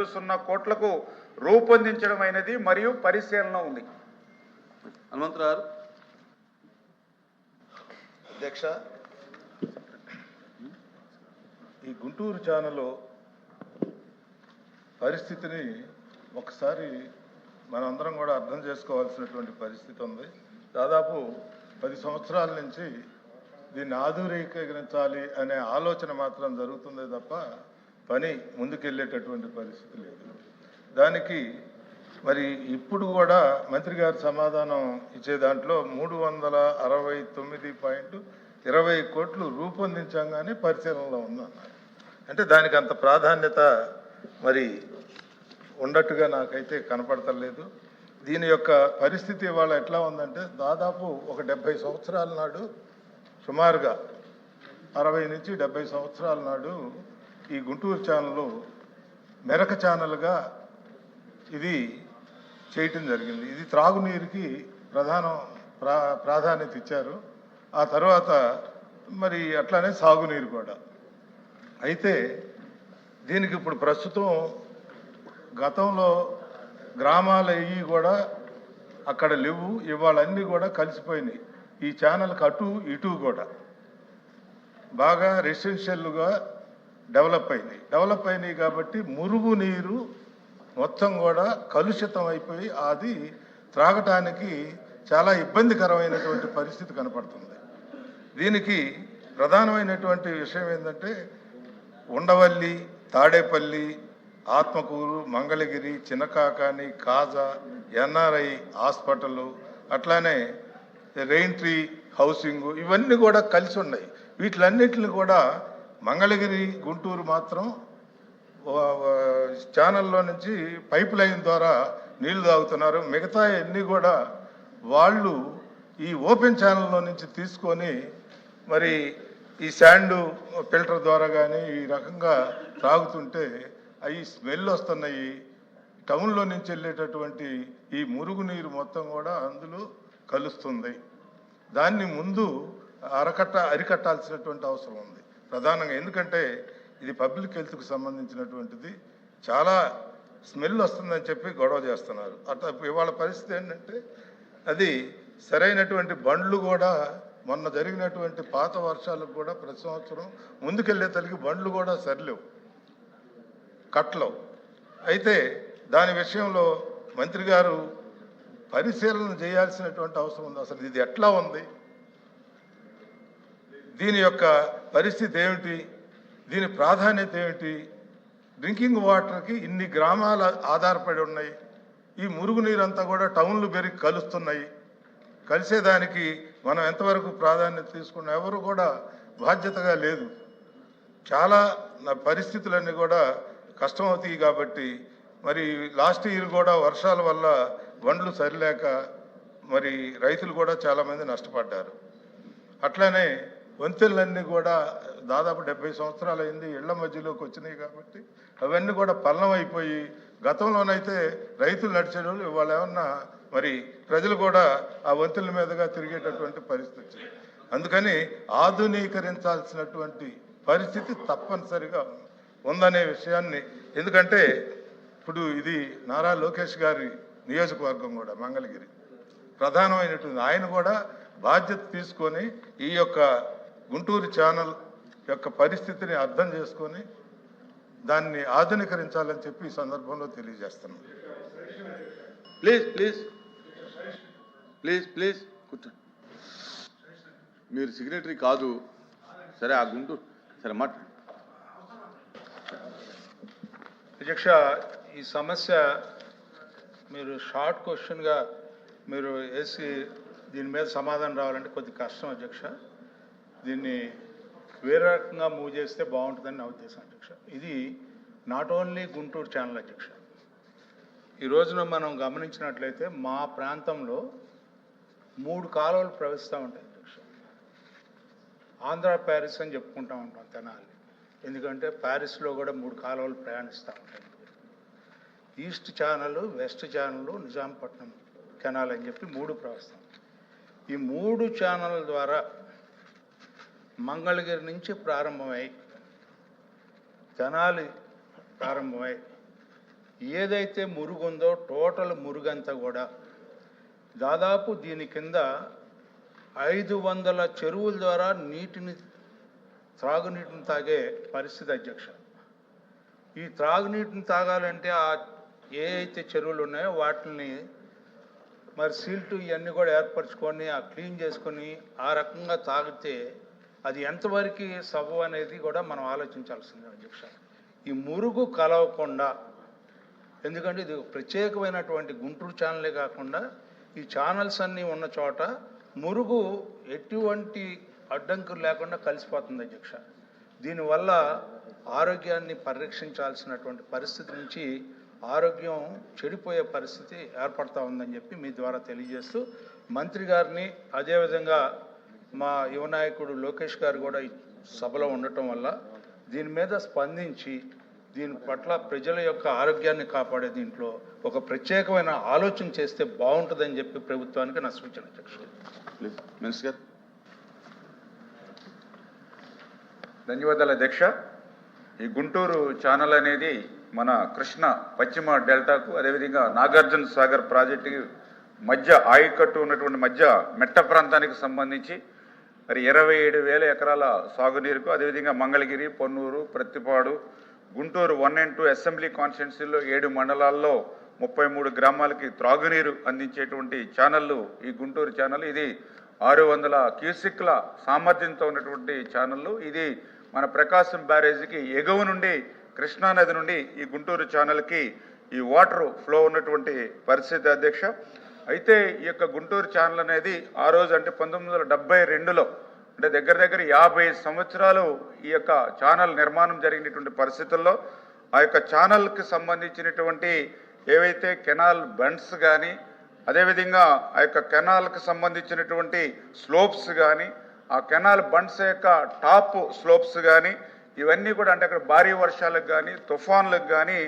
0 కోట్లకు రూపొందించడం అయినది మరియు పరిశీలన ఉంది. హనుమంతరావు అధ్యక్ష, ఈ గుంటూరు ఛానల్ పరిస్థితిని ఒకసారి మనందరం కూడా అర్థం చేసుకోవాల్సినటువంటి పరిస్థితి ఉంది. దాదాపు 10 సంవత్సరాల నుంచి దీన్ని ఆధునీకరించాలి అనే ఆలోచన మాత్రం జరుగుతుందే తప్ప పని ముందుకెళ్ళేటటువంటి పరిస్థితి లేదు. దానికి మరి ఇప్పుడు కూడా మంత్రి గారి సమాధానం ఇచ్చే దాంట్లో 369.20 కోట్లు రూపొందించంగానే పరిశీలనలో ఉందన్నారు. అంటే దానికి అంత ప్రాధాన్యత మరి ఉన్నట్టుగా నాకైతే కనపడతలేదు. దీని యొక్క పరిస్థితి ఇవాళ ఎట్లా ఉందంటే దాదాపు ఒక 70 సంవత్సరాల నాడు, సుమారుగా 60 నుంచి 70 సంవత్సరాల నాడు ఈ గుంటూరు ఛానల్ మెరక ఛానల్గా ఇది చేయటం జరిగింది. ఇది త్రాగునీరుకి ప్రాధాన్యత ఇచ్చారు. ఆ తర్వాత మరి అట్లానే సాగునీరు కూడా. అయితే దీనికి ఇప్పుడు ప్రస్తుతం గతంలో గ్రామాలు అయ్యి కూడా అక్కడ లేవు, ఇవాళ అన్నీ కూడా కలిసిపోయినాయి. ఈ ఛానల్కి అటు ఇటు కూడా బాగా రెసిడెన్షియల్గా డెవలప్ అయినాయి కాబట్టి మురుగునీరు మొత్తం కూడా కలుషితం అయిపోయి అది త్రాగటానికి చాలా ఇబ్బందికరమైనటువంటి పరిస్థితి కనపడుతుంది. దీనికి ప్రధానమైనటువంటి విషయం ఏంటంటే ఉండవల్లి, తాడేపల్లి, ఆత్మకూరు, మంగళగిరి, చిన్నకాకాని, కాజా, ఎన్ఆర్ఐ హాస్పిటల్, అట్లానే రెయిన్ ట్రీ హౌసింగ్ ఇవన్నీ కూడా కలిసి ఉన్నాయి. వీటిలన్నిటిని కూడా మంగళగిరి, గుంటూరు మాత్రం ఛానల్లో నుంచి పైప్ లైన్ ద్వారా నీళ్లు తాగుతున్నారు. మిగతా అన్నీ కూడా వాళ్ళు ఈ ఓపెన్ ఛానల్లో నుంచి తీసుకొని మరి ఈ శాండ్ ఫిల్టర్ ద్వారా కానీ ఈ రకంగా తాగుతుంటే అవి స్మెల్ వస్తున్నాయి. టౌన్లో నుంచి వెళ్ళేటటువంటి ఈ మురుగునీరు మొత్తం కూడా అందులో కలుస్తుంది. దాన్ని ముందు అరికట్టాల్సినటువంటి అవసరం ఉంది ప్రధానంగా. ఎందుకంటే ఇది పబ్లిక్ హెల్త్కు సంబంధించినటువంటిది. చాలా స్మెల్ వస్తుందని చెప్పి గొడవ చేస్తున్నారు. అట్లా ఇవాళ పరిస్థితి ఏంటంటే అది సరైనటువంటి బండ్లు కూడా మొన్న జరిగినటువంటి పాత వర్షాలకు కూడా ప్రతి సంవత్సరం ముందుకెళ్లే తల్లికి బండ్లు కూడా సరిలేవు, కట్టలేవు. అయితే దాని విషయంలో మంత్రి గారు పరిశీలన చేయాల్సినటువంటి అవసరం ఉంది. అసలు ఇది ఎట్లా ఉంది, దీని యొక్క పరిస్థితి ఏమిటి, దీని ప్రాధాన్యత ఏమిటి? డ్రింకింగ్ వాటర్కి ఇన్ని గ్రామాలు ఆధారపడి ఉన్నాయి. ఈ మురుగునీరంతా కూడా టౌన్లు పెరిగి కలుస్తున్నాయి. కలిసేదానికి మనం ఎంతవరకు ప్రాధాన్యత తీసుకున్నా ఎవరు కూడా బాధ్యతగా లేదు. చాలా పరిస్థితులన్నీ కూడా కష్టమవుతాయి. కాబట్టి మరి లాస్ట్ ఇయర్ కూడా వర్షాల వల్ల బండ్లు సరిలేక మరి రైతులు కూడా చాలామంది నష్టపడ్డారు. అట్లానే వంతెనలన్నీ కూడా దాదాపు 70 సంవత్సరాలు అయింది, ఇళ్ల మధ్యలోకి వచ్చినాయి. కాబట్టి అవన్నీ కూడా పల్లం అయిపోయి, గతంలోనైతే రైతులు నడిచేవాళ్ళు, ఇవాళ ఏమన్నా మరి ప్రజలు కూడా ఆ వంతెనల మీదుగా తిరిగేటటువంటి పరిస్థితి. అందుకని ఆధునీకరించాల్సినటువంటి పరిస్థితి తప్పనిసరిగా ఉందనే విషయాన్ని, ఎందుకంటే ఇప్పుడు ఇది నారా లోకేష్ గారి నియోజకవర్గం కూడా మంగళగిరి ప్రధానమైనటువంటి, ఆయన కూడా బాధ్యత తీసుకొని ఈ యొక్క గుంటూరు ఛానల్ యొక్క పరిస్థితిని అర్థం చేసుకొని దాన్ని ఆధునీకరించాలని చెప్పి ఈ సందర్భంలో తెలియజేస్తున్నాం. ప్లీజ్ ప్లీజ్ ప్లీజ్ ప్లీజ్ కూర్చోండి. మీరు సెక్రటరీ కాదు, సరే ఆ గుంటూరు సరే మాట. అధ్యక్ష, ఈ సమస్య మీరు షార్ట్ క్వశ్చన్గా మీరు వేసి దీని మీద సమాధానం రావాలంటే కొద్ది కష్టం అధ్యక్ష. దీన్ని వేరే రకంగా మూవ్ చేస్తే బాగుంటుందని నా ఉద్దేశం అధ్యక్ష. ఇది నాట్ ఓన్లీ గుంటూరు ఛానల్ అధ్యక్ష. ఈ రోజున మనం గమనించినట్లయితే మా ప్రాంతంలో 3 కాలువలు ప్రవహిస్తూ ఉంటాయి అధ్యక్ష. ఆంధ్ర ప్యారిస్ అని చెప్పుకుంటూ ఉంటాం తెనాలి, ఎందుకంటే ప్యారిస్లో కూడా 3 కాలువలు ప్రయాణిస్తూ ఉంటాయి. East channel, west channel, Nizampatnam canal అని చెప్పి 3 ప్రవహిస్తాం. ఈ 3 ఛానల్ ద్వారా మంగళగిరి నుంచి ప్రారంభమై తెనాలి ప్రారంభమై ఏదైతే మురుగు ఉందో టోటల్ మురుగంతా కూడా దాదాపు దీని కింద 500 చెరువుల ద్వారా త్రాగునీటిని తాగే పరిస్థితి అధ్యక్ష. ఈ త్రాగునీటిని తాగాలంటే ఏ అయితే చెరువులు ఉన్నాయో వాటిని మరి సీల్టు ఇవన్నీ కూడా ఏర్పరచుకొని క్లీన్ చేసుకొని ఆ రకంగా తాగితే అది ఎంతవరకు సబబు అనేది కూడా మనం ఆలోచించాల్సిందే అధ్యక్ష. ఈ మురుగు కలవకుండా, ఎందుకంటే ఇది ప్రత్యేకమైనటువంటి గుంటూరు ఛానలే కాకుండా ఈ ఛానల్స్ అన్నీ ఉన్న చోట మురుగు ఎటువంటి అడ్డంకులు లేకుండా కలిసిపోతుంది అధ్యక్ష. దీనివల్ల ఆరోగ్యాన్ని పరిరక్షించాల్సినటువంటి పరిస్థితి నుంచి ఆరోగ్యం చెడిపోయే పరిస్థితి ఏర్పడతా ఉందని చెప్పి మీ ద్వారా తెలియజేస్తూ మంత్రి గారిని, అదేవిధంగా మా యువ నాయకుడు లోకేష్ గారు కూడా ఈ సభలో ఉండటం వల్ల దీని మీద స్పందించి దీని పట్ల ప్రజల యొక్క ఆరోగ్యాన్ని కాపాడే దీంట్లో ఒక ప్రత్యేకమైన ఆలోచన చేస్తే బాగుంటుందని చెప్పి ప్రభుత్వానికి నా సూచన అధ్యక్షుడు. మినిస్టర్ గారు. ధన్యవాదాలు అధ్యక్ష. ఈ గుంటూరు ఛానల్ అనేది మన కృష్ణ పశ్చిమ డెల్టాకు అదేవిధంగా నాగార్జున సాగర్ ప్రాజెక్టు మధ్య ఆయకట్టు ఉన్నటువంటి మధ్య మెట్ట ప్రాంతానికి సంబంధించి మరి 27,000 ఎకరాల సాగునీరుకు, అదేవిధంగా మంగళగిరి, పొన్నూరు, ప్రత్తిపాడు, గుంటూరు 1 and 2 అసెంబ్లీ కాన్స్టిట్యున్సీల్లో 7 మండలాల్లో 33 గ్రామాలకి త్రాగునీరు అందించేటువంటి ఛానళ్ళు ఈ గుంటూరు ఛానల్. ఇది 600 క్యూసిక్ల సామర్థ్యంతో ఉన్నటువంటి ఛానళ్ళు. ఇది మన ప్రకాశం బ్యారేజీకి ఎగువ నుండి కృష్ణానది నుండి ఈ గుంటూరు ఛానల్కి ఈ వాటర్ ఫ్లో ఉన్నటువంటి పరిస్థితి అధ్యక్ష. అయితే ఈ యొక్క గుంటూరు ఛానల్ అనేది ఆ రోజు అంటే 1972లో అంటే దగ్గర 50 సంవత్సరాలు ఈ యొక్క ఛానల్ నిర్మాణం జరిగినటువంటి పరిస్థితుల్లో ఆ యొక్క ఛానల్కి సంబంధించినటువంటి ఏవైతే కెనాల్ బండ్స్ కానీ, అదేవిధంగా ఆ యొక్క కెనాల్కి సంబంధించినటువంటి స్లోప్స్ కానీ, ఆ కెనాల్ బండ్స్ యొక్క టాప్ స్లోప్స్ కానీ ఇవన్నీ కూడా అంటే అక్కడ భారీ వర్షాలకు కానీ తుఫాన్లకు కానీ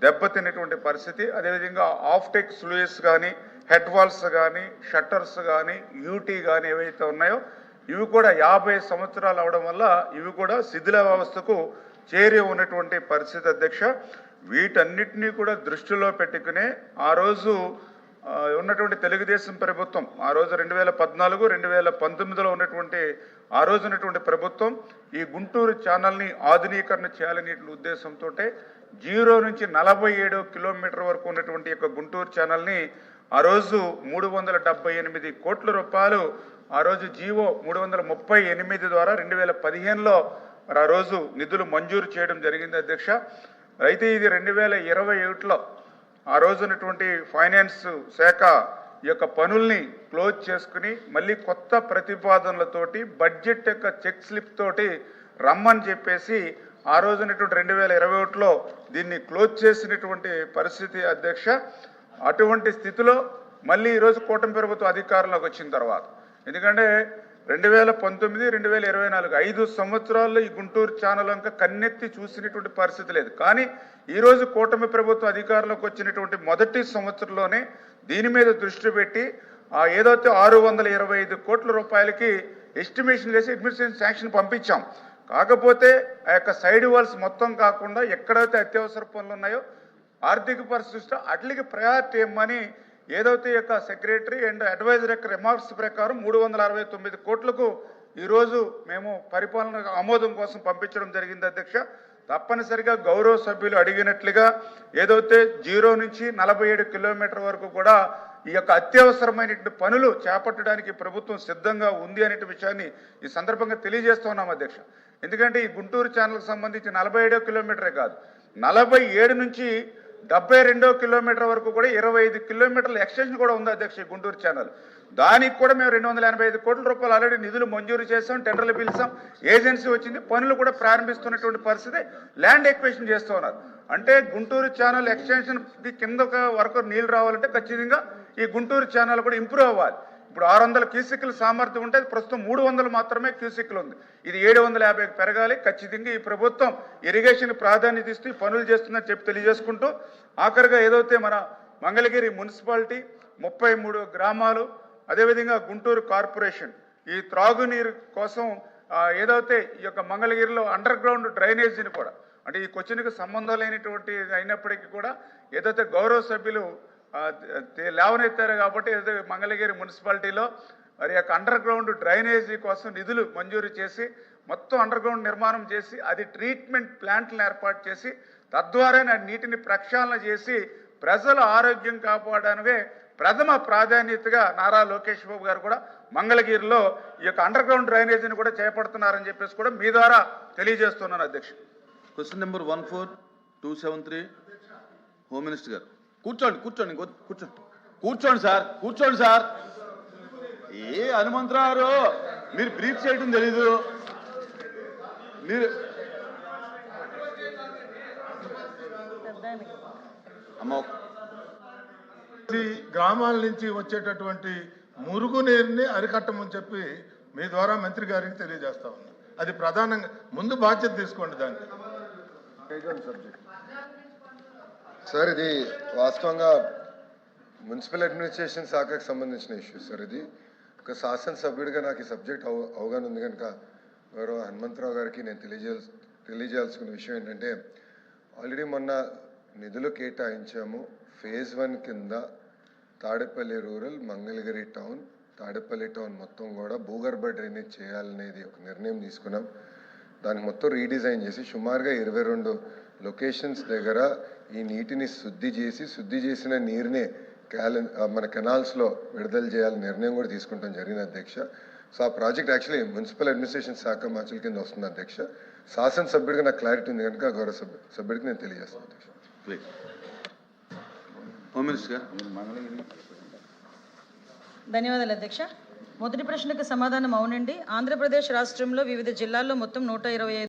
దెబ్బతిన్నటువంటి పరిస్థితి. అదేవిధంగా ఆఫ్టెక్ స్లూయిస్ కానీ, హెడ్ వాల్స్ కానీ, షట్టర్స్ కానీ, యూటీ కానీ ఏవైతే ఉన్నాయో ఇవి కూడా 50 సంవత్సరాలు అవడం వల్ల ఇవి కూడా శిథిల వ్యవస్థకు చేరి ఉన్నటువంటి పరిస్థితి అధ్యక్ష. వీటన్నిటినీ కూడా దృష్టిలో పెట్టుకునే ఆ రోజు ఉన్నటువంటి తెలుగుదేశం ప్రభుత్వం ఆ రోజు 2014, 2019లో ఉన్నటువంటి ఆ రోజు ఉన్నటువంటి ప్రభుత్వం ఈ గుంటూరు ఛానల్ని ఆధునీకరణ చేయాలనే ఉద్దేశంతో 0 నుంచి 47 కిలోమీటర్ వరకు ఉన్నటువంటి యొక్క గుంటూరు ఛానల్ని ఆ రోజు 378 కోట్ల రూపాయలు ఆ రోజు జీవో 338 ద్వారా 2015లో మరి ఆ రోజు నిధులు మంజూరు చేయడం జరిగింది అధ్యక్ష. అయితే ఇది 2021లో ఆ రోజు ఉన్నటువంటి ఫైనాన్స్ శాఖ ఈ యొక్క పనుల్ని క్లోజ్ చేసుకుని మళ్ళీ కొత్త ప్రతిపాదనలతోటి బడ్జెట్ యొక్క చెక్ స్లిప్ తోటి రమ్మని చెప్పేసి ఆ రోజు ఉన్నటువంటి 2021లో దీన్ని క్లోజ్ చేసినటువంటి పరిస్థితి అధ్యక్ష. అటువంటి స్థితిలో మళ్ళీ ఈరోజు కూటమి ప్రభుత్వం అధికారంలోకి వచ్చిన తర్వాత, ఎందుకంటే 2019, 2024 5 సంవత్సరాల్లో ఈ గుంటూరు ఛానల్ ఇంకా కన్నెత్తి చూసినటువంటి పరిస్థితి లేదు. కానీ ఈరోజు కూటమి ప్రభుత్వం అధికారంలోకి వచ్చినటువంటి మొదటి సంవత్సరంలోనే దీని మీద దృష్టి పెట్టి ఏదైతే 625 కోట్ల రూపాయలకి ఎస్టిమేషన్ చేసి అడ్మినిస్ట్రేషన్ శాంక్షన్ పంపించాం. కాకపోతే ఆ యొక్క సైడ్ వాల్స్ మొత్తం కాకుండా ఎక్కడైతే అత్యవసర పనులు ఉన్నాయో ఆర్థిక పరిస్థితి అట్లకి ప్రయారిటీ ఇవ్వమని ఏదైతే యొక్క సెక్రటరీ అండ్ అడ్వైజర్ యొక్క రిమార్క్స్ ప్రకారం 369 కోట్లకు ఈరోజు మేము పరిపాలన ఆమోదం కోసం పంపించడం జరిగింది అధ్యక్ష. తప్పనిసరిగా గౌరవ సభ్యులు అడిగినట్లుగా ఏదైతే 0 నుంచి 47 కిలోమీటర్ వరకు కూడా ఈ యొక్క అత్యవసరమైనటువంటి పనులు చేపట్టడానికి ప్రభుత్వం సిద్ధంగా ఉంది అనే విషయాన్ని ఈ సందర్భంగా తెలియజేస్తున్నాం అధ్యక్ష. ఎందుకంటే ఈ గుంటూరు ఛానల్కి సంబంధించి 47 కిలోమీటరే కాదు, 47 నుంచి 72 కిలోమీటర్ వరకు కూడా 25 కిలోమీటర్ల ఎక్స్టెన్షన్ కూడా ఉంది అధ్యక్ష ఈ గుంటూరు ఛానల్. దానికి కూడా మేము 285 కోట్ల రూపాయలు ఆల్రెడీ నిధులు మంజూరు చేసాం, టెండర్లు పిలిచాం, ఏజెన్సీ వచ్చింది, పనులు కూడా ప్రారంభిస్తున్నటువంటి పరిస్థితి, ల్యాండ్ ఎక్విజిషన్ చేస్తూ ఉన్నారు. అంటే గుంటూరు ఛానల్ ఎక్స్టెన్షన్కి కింద వరకు నీళ్ళు రావాలంటే ఖచ్చితంగా ఈ గుంటూరు ఛానల్ కూడా ఇంప్రూవ్ అవ్వాలి. ఇప్పుడు 600 క్యూసిక్ల సామర్థ్యం ఉంటే ప్రస్తుతం 300 మాత్రమే క్యూసిక్లు ఉంది. ఇది 750కి పెరగాలి. ఖచ్చితంగా ఈ ప్రభుత్వం ఇరిగేషన్ ప్రాధాన్యత ఇస్తూ పనులు చేస్తుందని చెప్పి తెలియజేసుకుంటూ ఆఖరిగా ఏదైతే మన మంగళగిరి మున్సిపాలిటీ 33 గ్రామాలు అదేవిధంగా గుంటూరు కార్పొరేషన్ ఈ త్రాగునీరు కోసం ఏదైతే ఈ యొక్క మంగళగిరిలో అండర్ గ్రౌండ్ డ్రైనేజీని కూడా అంటే ఈ క్వశ్చన్కి సంబంధం లేనటువంటి అయినప్పటికీ కూడా ఏదైతే గౌరవ సభ్యులు లేవనెత్తారు కాబట్టి ఏదైతే మంగళగిరి మున్సిపాలిటీలో మరి యొక్క అండర్ గ్రౌండ్ డ్రైనేజీ కోసం నిధులు మంజూరు చేసి మొత్తం అండర్ గ్రౌండ్ నిర్మాణం చేసి అది ట్రీట్మెంట్ ప్లాంట్లను ఏర్పాటు చేసి తద్వారా నీటిని ప్రక్షాళన చేసి ప్రజల ఆరోగ్యం కాపాడనివే ప్రథమ ప్రాధాన్యతగా నారా లోకేష్ బాబు గారు కూడా మంగళగిరిలో ఈ యొక్క అండర్ గ్రౌండ్ డ్రైనేజీని కూడా చేపడుతున్నారని చెప్పేసి కూడా మీ ద్వారా తెలియజేస్తున్నాను అధ్యక్ష. క్వశ్చన్ నెంబర్ 14273 హోమ్ మినిస్టర్ గారు. కూర్చోండి కూర్చోండి కూర్చోండి కూర్చోండి సార్, కూర్చోండి సార్. ఏ హనుమంతరావు మీరు బ్రీఫ్ చేయడం తెలీదు. మీరు అమ్మ గ్రామాల నుంచి వచ్చేటటువంటి మురుగునీరుని అరికట్టమని చెప్పి మీ ద్వారా మంత్రి గారికి తెలియజేస్తా ఉన్నా. అది ప్రధానంగా ముందు బాధ్యత తీసుకోండి దానికి. సార్ ఇది వాస్తవంగా మున్సిపల్ అడ్మినిస్ట్రేషన్ శాఖకు సంబంధించిన ఇష్యూ సార్. ఇది ఒక శాసనసభ్యుడిగా నాకు ఈ సబ్జెక్ట్ అవగాహన ఉంది కనుక గౌరవ హనుమంతరావు గారికి నేను తెలియజేయాల్సిన విషయం ఏంటంటే ఆల్రెడీ మొన్న నిధులు కేటాయించాము. ఫేజ్ 1 కింద Tadepalli rural, Mangalagiri town, Tadepalli town మొత్తం కూడా భూగర్భ డ్రైనేజ్ చేయాలనేది ఒక నిర్ణయం తీసుకున్నాం. దానికి మొత్తం రీడిజైన్ చేసి సుమారుగా 22 లొకేషన్స్ దగ్గర ఈ నీటిని శుద్ధి చేసిన నీరునే మన కెనాల్స్లో విడుదల చేయాలని నిర్ణయం కూడా తీసుకుంటాం జరిగింది అధ్యక్ష. సో ఆ ప్రాజెక్ట్ యాక్చువల్లీ మున్సిపల్ అడ్మినిస్ట్రేషన్ శాఖ మంత్రుల కింద వస్తుంది అధ్యక్ష. శాసనసభ్యుడిగా నాకు క్లారిటీ ఉంది కనుక గౌరవ సభ్యుడికి నేను తెలియజేస్తాను అధ్యక్ష. ప్లీజ్ హోమ్ మినిస్టర్ గారు. ధన్యవాదాలు అధ్యక్ష. మొదటి ప్రశ్నకు సమాధానం అవునండి. ఆంధ్రప్రదేశ్ రాష్ట్రంలో వివిధ జిల్లాల్లో మొత్తం 125